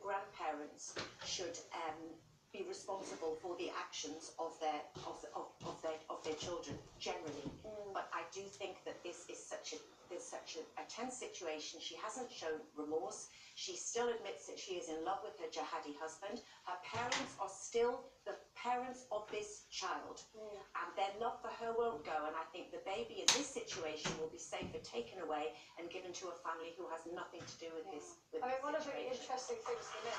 grandparents should be responsible for the actions of their children generally. But I do think that this is such a tense situation. She hasn't shown remorse. She still admits that she is in love with her jihadi husband. Her parents are still the parents of this child, and their love for her won't go. And I think the baby in this situation will be safer taken away and given to a family who has nothing to do with this. I mean, one of the interesting things for me,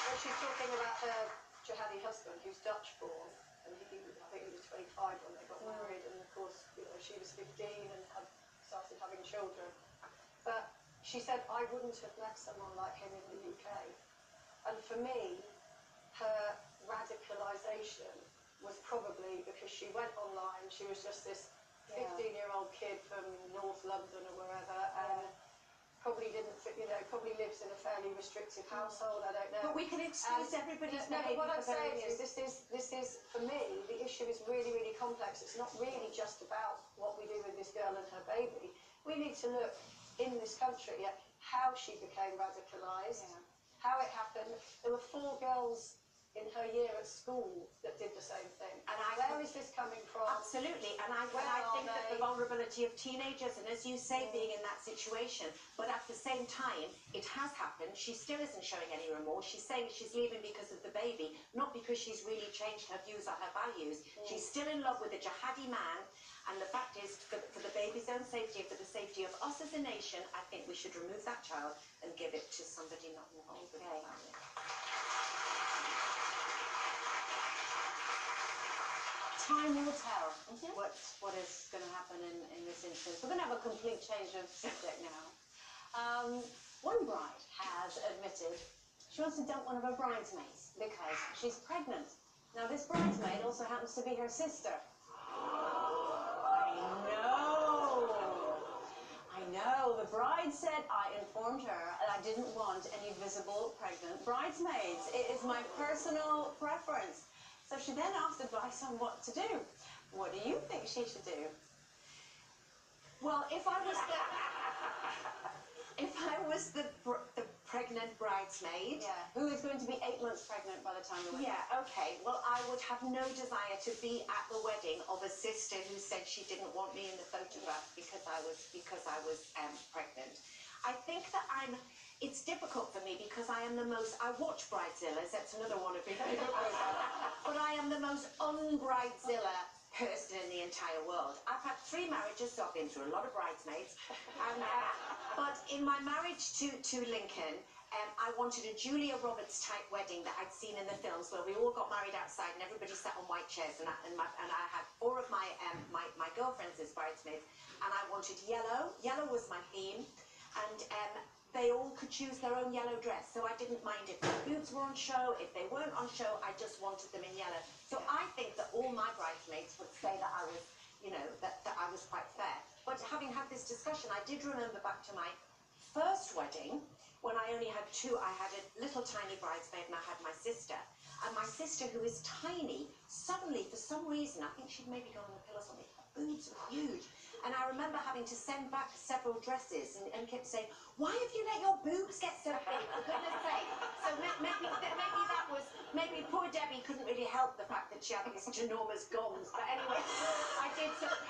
when she's talking about her jihadi husband, who's Dutch born, and I think he was 25 when they got married, and of course, you know, she was 15 and had started having children. But she said, I wouldn't have met someone like him in the UK. And for me, her radicalisation was probably because she went online, she was just this 15-year-old kid from North London or wherever, and probably didn't, you know, probably lives in a fairly restrictive household, I don't know. But we can excuse everybody's behaviour. What I'm saying is, this is, for me, the issue is really, really complex. It's not really just about what we do with this girl and her baby. We need to look in this country at how she became radicalised, how it happened. There were 4 girls in her year at school that did the same thing. And where is this coming from? Absolutely, and I think that the vulnerability of teenagers, and as you say, being in that situation, but at the same time, it has happened. She still isn't showing any remorse. She's saying she's leaving because of the baby, not because she's really changed her views or her values. She's still in love with a jihadi man, and the fact is, for the baby's own safety, for the safety of us as a nation, I think we should remove that child and give it to somebody not involved with the family. Time will tell what is going to happen in this instance. We're going to have a complete change of subject now. One bride has admitted she wants to dump one of her bridesmaids because she's pregnant. Now, this bridesmaid also happens to be her sister. I know. The bride said, I informed her and I didn't want any visible pregnant bridesmaids. It is my personal preference. So she then asked advice on what to do. What do you think she should do? Well, if I was the pregnant bridesmaid, who is going to be 8 months pregnant by the time the wedding? Okay. Well, I would have no desire to be at the wedding of a sister who said she didn't want me in the photograph because I was pregnant. I think that it's difficult for me because I watch Bridezillas, that's another one of my favourite programs, but I am the most un-Bridezilla person in the entire world. I've had 3 marriages, so I've been through a lot of bridesmaids, but in my marriage to Lincoln, I wanted a Julia Roberts type wedding that I'd seen in the films where we all got married outside and everybody sat on white chairs, and I had 4 of my girlfriends as bridesmaids, and I wanted yellow. Yellow was my theme, and they all could choose their own yellow dress, so I didn't mind if their boobs were on show, if they weren't on show, I just wanted them in yellow. So I think that all my bridesmaids would say that I was, you know, that I was quite fair. But having had this discussion, I did remember back to my first wedding, when I only had 2. I had a little tiny bridesmaid and I had my sister. And my sister, who is tiny, suddenly, for some reason, I think she'd maybe gone on the pill or something, her boobs were huge. And I remember having to send back several dresses and kept saying, why have you let your boobs get so big, for goodness sake? So maybe poor Debbie couldn't really help the fact that she had these enormous goms. But anyway, I did sort of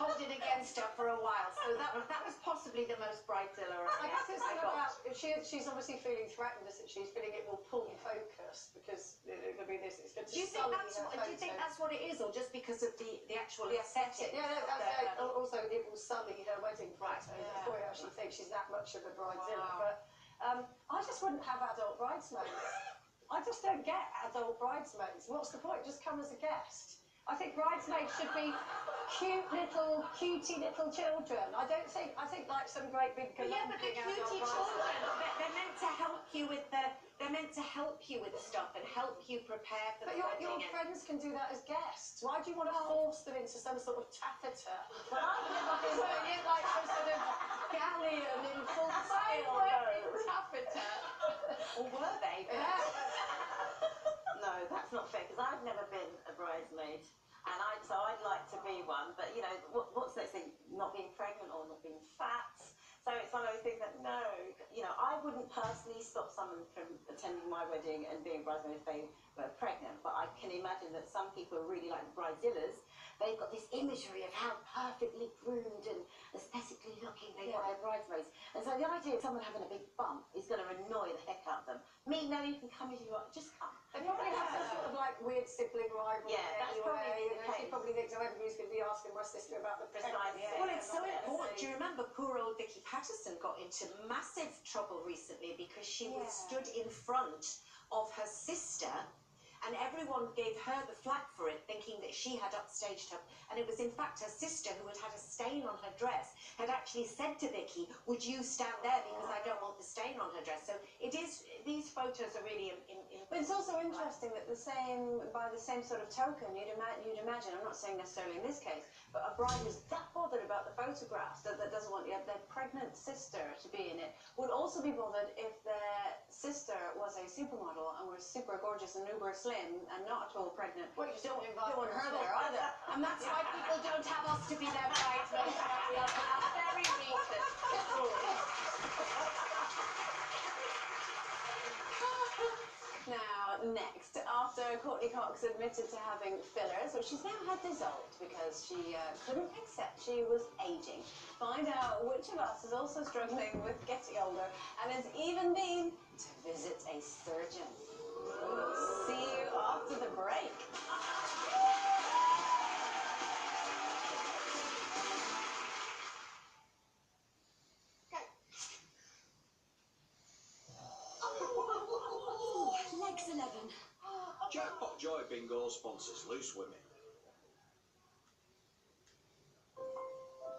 hold it against her for a while. So that was possibly the most Bridezilla I guess it's not about, she's obviously feeling threatened, isn't she? She's feeling it will pull focus because it'll be this, it's going to do you think that's what it is, or just because of the actual aesthetic? Yeah, no, also it will sully her wedding photos before you actually think she's that much of a bridezilla. But I just wouldn't have adult bridesmaids. I just don't get adult bridesmaids. What's the point? Just come as a guest. I think bridesmaids should be cutie little children. I think like some great big but the cutie children, they're meant to help you with stuff and help you prepare for the wedding. But your friends can do that as guests. Why do you want to force them into some sort of taffeta? Well, I live like some sort of galleon in full sail. Taffeta. Or were they? No, that's not fair, because I've never been a bridesmaid, and so I'd like to be one. But you know, what's that thing? Not being pregnant or not being fat. So it's one of those things that, no, you know, I wouldn't personally stop someone from attending my wedding and being bridesmaid if they were pregnant, but I can imagine that some people are really like bridezillas. They've got this imagery of how perfectly groomed and aesthetically looking they want their bridesmaids. And so the idea of someone having a big bump is going to annoy the heck out of them. Me, no, you can come if you want, just come. They probably have some sort of like weird sibling rivalry. Yeah, that's anyway. probably the She case. probably thinks, oh, everybody's going to be asking my sister about the Precise, pregnancy. yeah. Well, it's so Yeah, important. so- Do you remember poor old Vicky Patterson got into massive trouble recently because she was stood in front of her sister and everyone gave her the flak for it, thinking that she had upstaged her. And it was in fact her sister who had had a stain on her dress, had actually said to Vicky, would you stand there because I don't want the stain on her dress. So it is, these photos are really But it's also interesting that by the same sort of token, you'd imagine, I'm not saying necessarily in this case, but a bride who's that bothered about the photographs, that doesn't want their pregnant sister to be in it, would also be bothered if their sister was a supermodel and was super gorgeous and uber slim and not at all pregnant. Well, you don't invite want her there either. And that's why people don't have us to be their bridesmaids. We are for that very reason. Now, next, after Courtney Cox admitted to having fillers, which she's now had dissolved because she couldn't accept she was aging. Find out which of us is also struggling with getting older and has even been to visit a surgeon. See you after the break. Legs 11. Jackpot Joy Bingo sponsors Loose Women.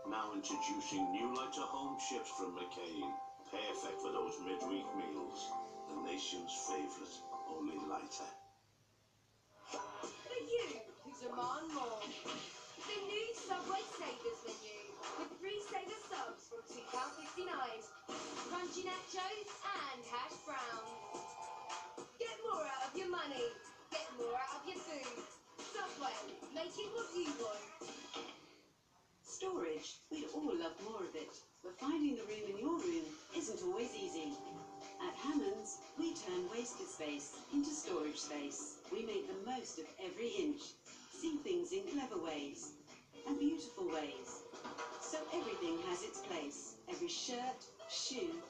Now introducing new lighter-home chips from McCain. Perfect for those midweek meals. The nation's favourite, only lighter. For you who demand more. The new Subway Savers menu with 3 Saver subs from £2.59. Crunchy nachos and hash browns. Get more out of your money. Get more out of your food. Subway, make it what you want. Storage, we'd all love more of it, but finding the room in your room isn't always easy. At Hammond's, we turn wasted space into storage space. We make the most of every inch, see things in clever ways and beautiful ways. So everything has its place. Every shirt, shoe,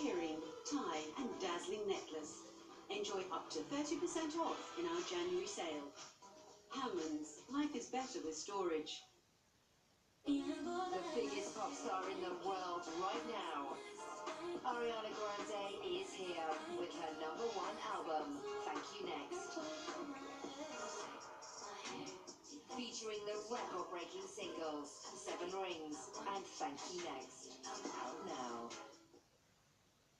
earring, tie and dazzling necklace. Enjoy up to 30% off in our January sale. Hammond's, life is better with storage. The biggest pop star in the world right now. Ariana Grande is here with her #1 album, Thank You Next. Featuring the record-breaking singles, 7 Rings and Thank You Next. Out now.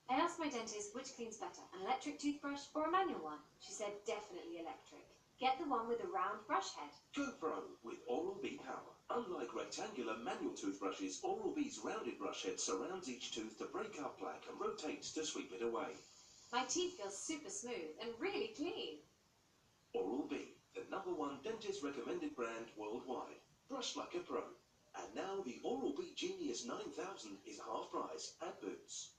I asked my dentist which cleans better, an electric toothbrush or a manual one. She said definitely electric. Get the one with the round brush head. Go Pro with Oral-B power. Unlike rectangular manual toothbrushes, Oral-B's rounded brush head surrounds each tooth to break up plaque and rotates to sweep it away. My teeth feel super smooth and really clean. Oral-B, the #1 dentist recommended brand worldwide. Brush like a pro. And now the Oral-B Genius 9000 is half price at Boots.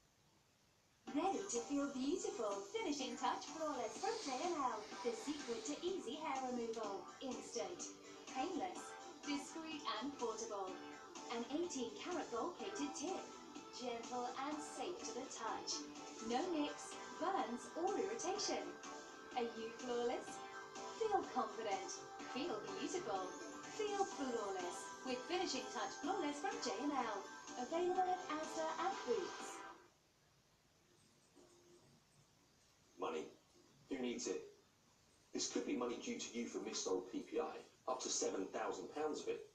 Ready to feel beautiful. Finishing touch flawless from J&L. The secret to easy hair removal. Instant, painless, discreet and portable. An 18-karat gold-plated tip. Gentle and safe to the touch. No nicks, burns or irritation. Are you flawless? Feel confident. Feel beautiful. Feel flawless with Finishing Touch Flawless from J&L. Available at Asda and Boots. Money. Who needs it? This could be money due to you for missed old PPI, up to £7,000 of it.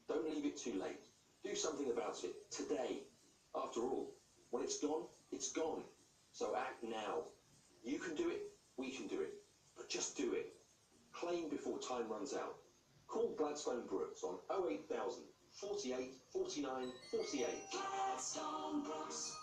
Don't leave it too late. Do something about it, today. After all, when it's gone, it's gone. So act now. You can do it, we can do it. But just do it. Claim before time runs out. Call Gladstone Brooks on 08000 48 49 48. Gladstone Brooks.